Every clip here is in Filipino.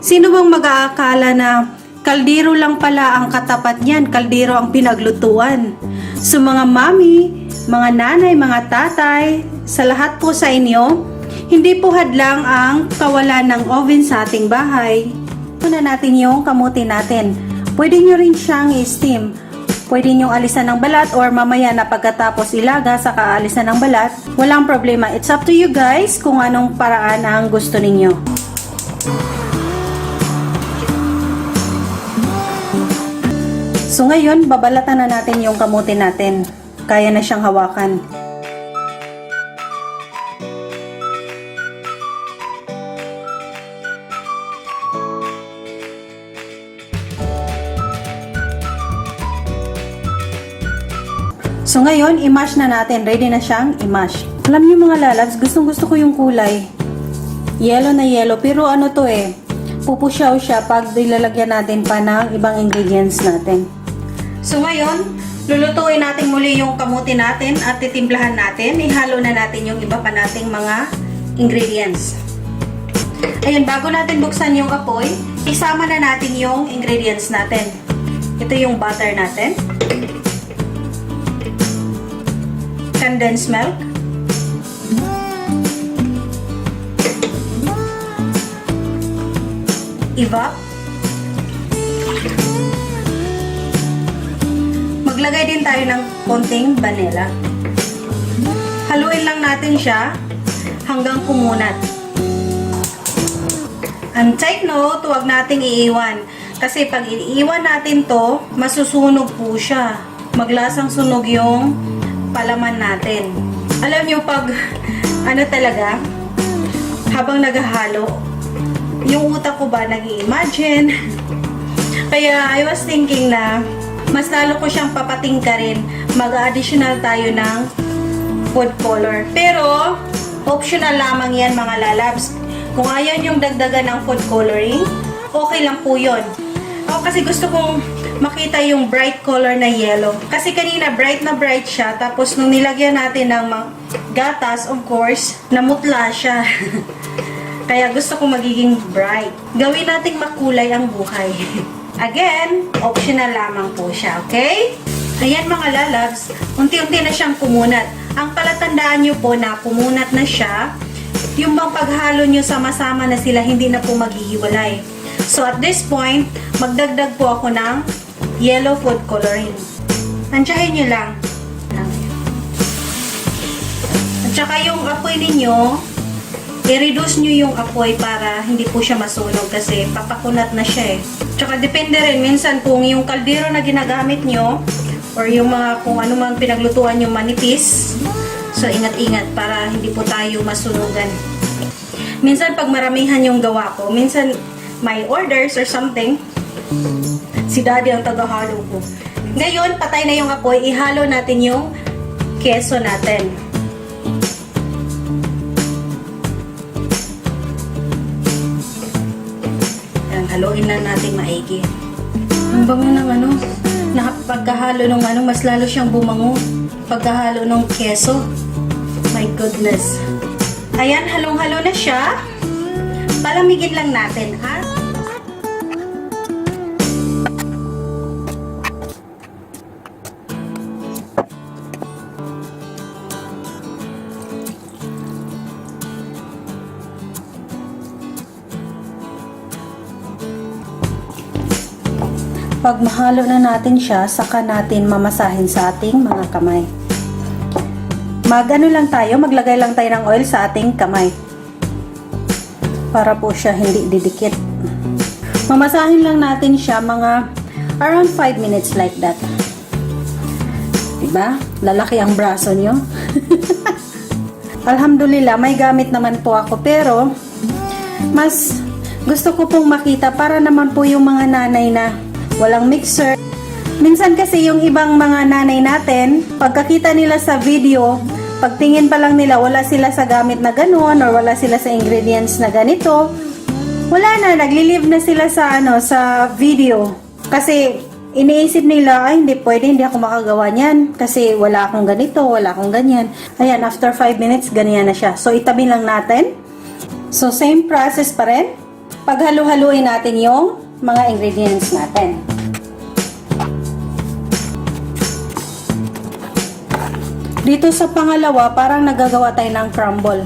Sino bang mag-aakala na kaldero lang pala ang katapat niyan, kaldero ang pinaglutuan? So mga mami, mga nanay, mga tatay, sa lahat po sa inyo, hindi po hadlang ang kawalan ng oven sa ating bahay. Una natin yung kamuti natin. Pwede nyo rin siyang i-steam. Pwede nyo alisan ng balat or mamaya na pagkatapos ilaga sa kaalisan ng balat. Walang problema. It's up to you guys kung anong paraan ang gusto ninyo. So ngayon, babalatan na natin yung kamuti natin. Kaya na siyang hawakan. So ngayon, i-mash na natin. Ready na siyang i-mash. Alam niyo mga lalabs, gustong gusto ko yung kulay. Yellow na yellow. Pero ano to pupusyaw siya pag ilalagyan natin pa ng ibang ingredients natin. So ngayon, lulutuin natin muli yung kamuti natin at titimplahan natin. Ihalo na natin yung iba pa nating mga ingredients. Ayun, bago natin buksan yung apoy, isama na natin yung ingredients natin. Ito yung butter natin. Condensed milk. Evap. Maglagay din tayo ng konting vanilla. Haluin lang natin siya hanggang kumunat. And take note, huwag nating iiwan. Kasi pag iiwan natin to, masusunog po siya. Maglasang sunog yung palaman natin. Alam nyo pag, talaga, habang naghahalo, yung utak ko ba nag-i-imagine? Kaya I was thinking na mas lalo ko siyang papatingkarin, mag-additional tayo ng food color. Pero, optional lamang yan mga lalabs. Kung ayaw yung dagdagan ng food coloring, okay lang po yun. Ako kasi gusto kong makita yung bright color na yellow. Kasi kanina bright na bright siya, tapos nung nilagyan natin ng gatas, of course, namutla siya. Kaya gusto ko magiging bright. Gawin nating makulay ang buhay. Again, optional lamang po siya, okay? Ayan mga lalabs, unti-unti na siyang kumunat. Ang palatandaan nyo po na kumunat na siya, yung bang paghalo nyo sama-sama na sila, hindi na po maghihiwalay. So at this point, magdagdag po ako ng yellow food coloring. Tansyahin nyo lang. At saka yung apoy ninyo, i-reduce nyo yung apoy para hindi po siya masunog kasi papakunat na siya Tsaka depende rin minsan kung yung kaldero na ginagamit nyo or yung mga kung ano mang pinaglutuan yung manipis. So ingat-ingat para hindi po tayo masunugan. Minsan pag maramihan yung gawa ko, minsan may orders or something, si daddy ang tagahalo ko. Ngayon, patay na yung apoy, ihalo natin yung keso natin. Haluin lang natin maigi. Ang bango ng pagkahalo ng mas lalo siyang bumango. Pagkahalo ng keso. My goodness. Ayan, halong-halo na siya. Palamigin lang natin, ha? Pag mahalo na natin siya, saka natin mamasahin sa ating mga kamay. Maglagay lang tayo ng oil sa ating kamay. Para po siya hindi didikit. Mamasahin lang natin siya mga around 5 minutes like that. Diba? Lalaki ang braso nyo. Alhamdulillah, may gamit naman po ako. Pero, mas gusto ko pong makita para naman po yung mga nanay na walang mixer. Minsan kasi yung ibang mga nanay natin, pagkakita nila sa video, pagtingin pa lang nila, wala sila sa gamit na ganoon or wala sila sa ingredients na ganito. Wala na, nagli-live na sila sa sa video. Kasi iniisip nila, ay hindi pwede, hindi ako makagawa niyan kasi wala akong ganito, wala akong ganyan. Ayan, after 5 minutes, ganyan na siya. So itabi lang natin. So same process pa rin. Paghalo-haluin natin yung mga ingredients natin. Dito sa pangalawa, parang nagagawa tayo ng crumble.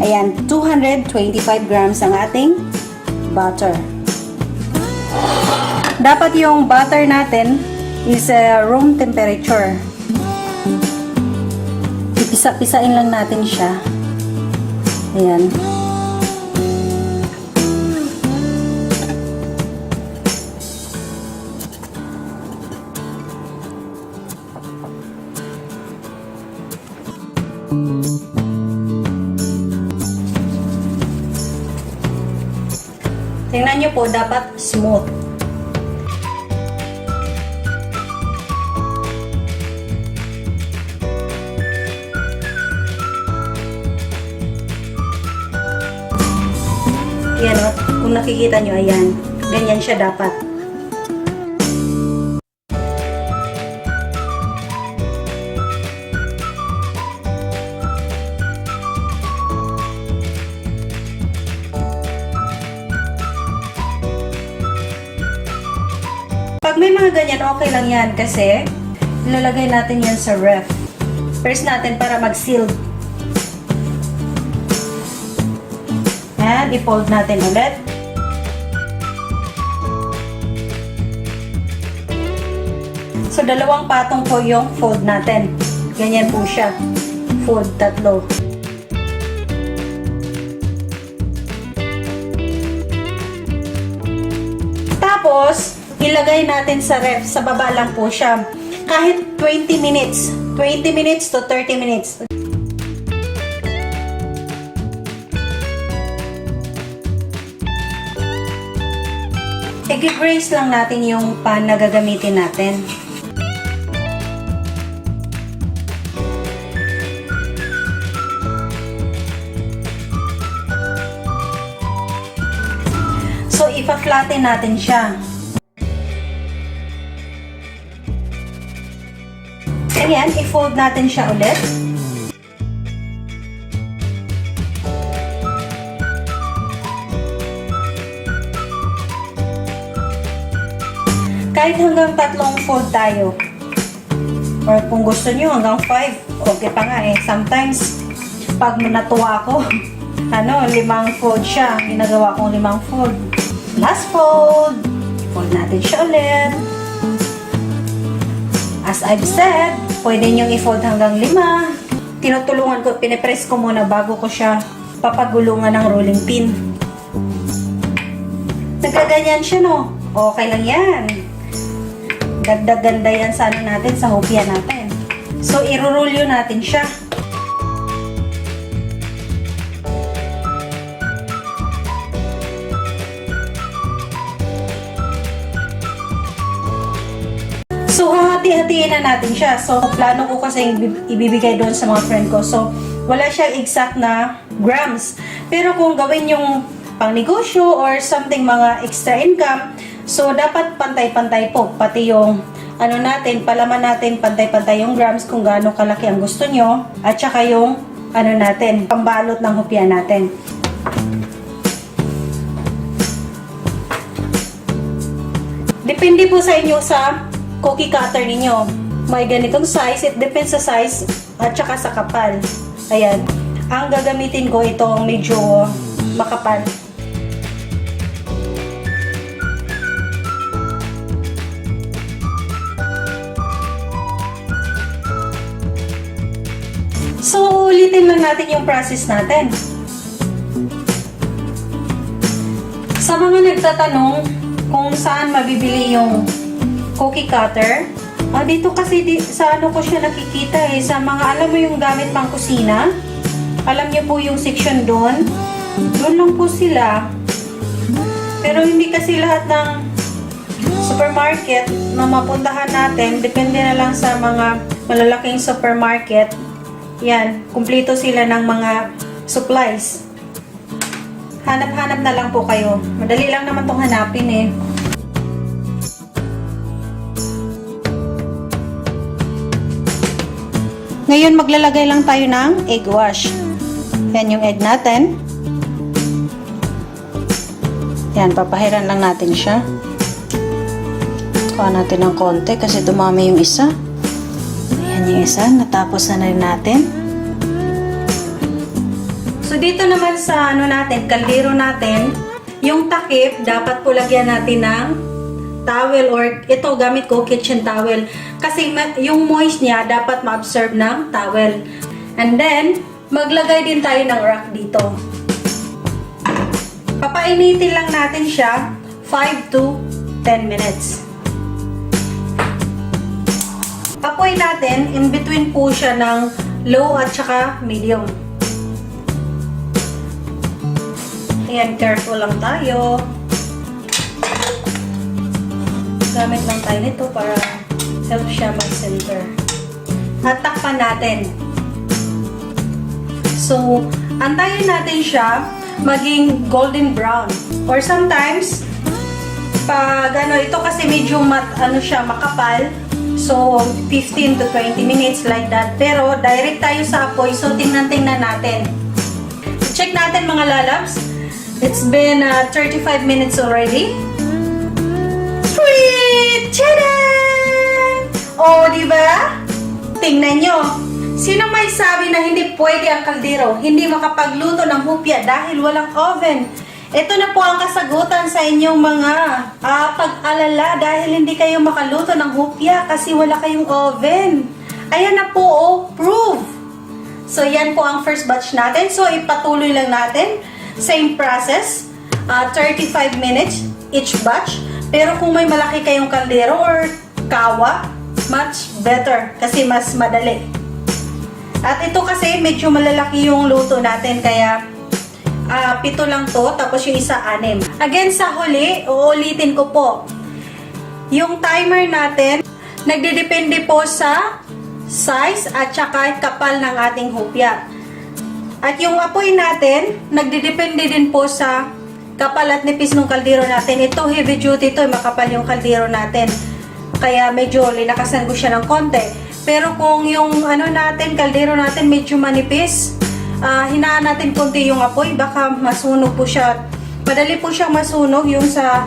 Ayan, 225 grams ang ating butter. Dapat yung butter natin is room temperature. Ipisa-pisain lang natin siya. Ayan. Tingnan nyo po, dapat smooth. Yan o, kung nakikita nyo, ayan. Ganyan siya dapat. Pag may mga ganyan, okay lang yan kasi ilalagay natin yan sa ref. First natin para mag-seal. And i-fold natin ulit. So, dalawang patong po yung fold natin. Ganyan po siya. Fold, tatlo. Tapos, ilagay natin sa ref. Sa baba lang po siya. Kahit 20 minutes. 20 minutes to 30 minutes. I-graze lang natin yung pan na gagamitin natin. So, ipa-flatten natin siya. Ayan, i-fold natin siya ulit. Kahit hanggang 3 fold tayo. Or kung gusto nyo, hanggang 5. Okay pa nga eh. Sometimes, pag natuwa ako, 5 fold siya. Ginagawa kong 5 fold. Last fold. Fold natin siya ulit. As I've said, pwede nyo i-fold hanggang 5. Tinutulungan ko, pinipress ko muna bago ko siya papagulungan ng rolling pin. Nagkaganyan siya, no? Okay lang yan. Ganda-ganda yan sa natin, sa hopya natin. So, irurulyo natin siya. So, hahati-hatiin na natin siya. So, plano ko kasi ibibigay doon sa mga friend ko. So, wala siyang exact na grams. Pero kung gawin yung pang negosyo or something mga extra income, so, dapat pantay-pantay po. Pati yung palaman natin, pantay-pantay yung grams kung gaano kalaki ang gusto nyo. At saka yung, pambalot ng hopya natin. Depende po sa inyo sa cookie cutter ninyo. May ganitong size, it depends sa size at saka sa kapal. Ayan. Ang gagamitin ko itong medyo makapal. So, ulitin lang natin yung process natin. Sa mga nagtatanong kung saan mabibili yung cookie cutter, dito kasi sa ko siya nakikita eh, sa mga alam mo yung gamit pang kusina, alam niyo po yung section doon lang po sila. Pero hindi kasi lahat ng supermarket na mapuntahan natin, depende na lang sa mga malalaking supermarket. Yan, kumpleto sila ng mga supplies. Hanap-hanap na lang po kayo. Madali lang naman itong hanapin eh. Ngayon, maglalagay lang tayo ng egg wash. Yan yung egg natin. Yan, papahiran lang natin siya. Kuha natin ng konti kasi dumami yung isa. Ayan yung isa. Natapos na rin natin. So, dito naman sa kaldero natin, yung takip, dapat po lagyan natin ng towel or ito, gamit ko, kitchen towel. Kasi yung moist niya, dapat ma-absorb ng towel. And then, maglagay din tayo ng rack dito. Papainitin lang natin siya 5 to 10 minutes. Apoy natin, in between po siya ng low at saka medium. Ayan, careful lang tayo. Gamit lang tayo nito para help siya mag-center. At takpan natin. So, antayin natin siya maging golden brown. Or sometimes, pag ito kasi medyo makapal. So, 15 to 20 minutes like that. Pero, direct tayo sa apoy. So, tingnan natin. Check natin mga lalabs. It's been 35 minutes already. Sweet! Tchadan! Oh, di ba? Tingnan nyo. Sino may sabi na hindi pwede ang kaldero, hindi makapagluto ng hupya dahil walang oven? Ito na po ang kasagutan sa inyong mga pag-alala dahil hindi kayo makaluto ng hupya kasi wala kayong oven. Ayan na po, oh, proof. So, yan po ang first batch natin. So, ipatuloy lang natin. Same process, 35 minutes each batch. Pero kung may malaki kayong kaldero or kawa, much better kasi mas madali. At ito kasi medyo malalaki yung luto natin kaya 7 lang to, tapos yung isa 6. Again, sa huli, uulitin ko po. Yung timer natin, nagdidepende po sa size at saka kapal ng ating hupya. At yung apoy natin, nagdidepende din po sa kapal at nipis ng kaldero natin. Ito, heavy duty to, makapal yung kaldero natin. Kaya medyo linakasan ko siya ng konti. Pero kung yung kaldero natin medyo manipis, hinaan natin konti yung apoy, baka masunog po siya. Madali po siyang masunog yung sa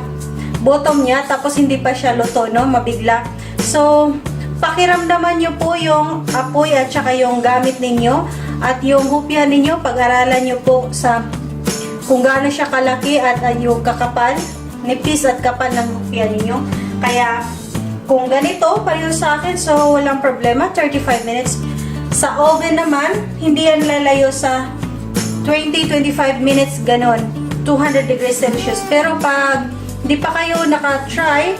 bottom niya, tapos hindi pa siya luto, no? Mabigla. So, pakiramdaman nyo po yung apoy at saka yung gamit ninyo. At yung hupya ninyo, pag-aralan nyo po sa kung gaano siya kalaki at yung kakapal, nipis at kapal ng hupya ninyo. Kaya, kung ganito, pareho sa akin, so walang problema, 35 minutes. Sa oven naman, hindi yan lalayo sa 20-25 minutes, ganon, 200 degrees Celsius. Pero pag di pa kayo naka-try,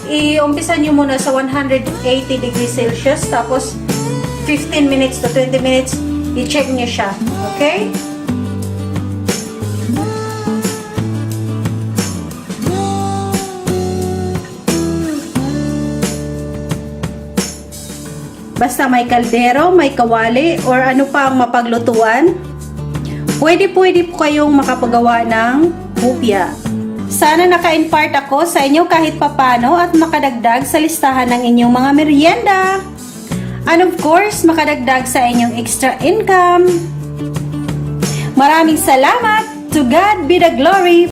i-umpisa nyo muna sa 180 degrees Celsius, tapos 15 minutes to 20 minutes, i-check nyo siya. Okay? Basta may kaldero, may kawali, or ano pa ang mapaglutuan, pwede po kayong makapagawa ng hupya. Sana naka-impart ako sa inyo kahit papano at makadagdag sa listahan ng inyong mga merienda. And of course, makadagdag sa inyong extra income. Maraming salamat! To God be the glory!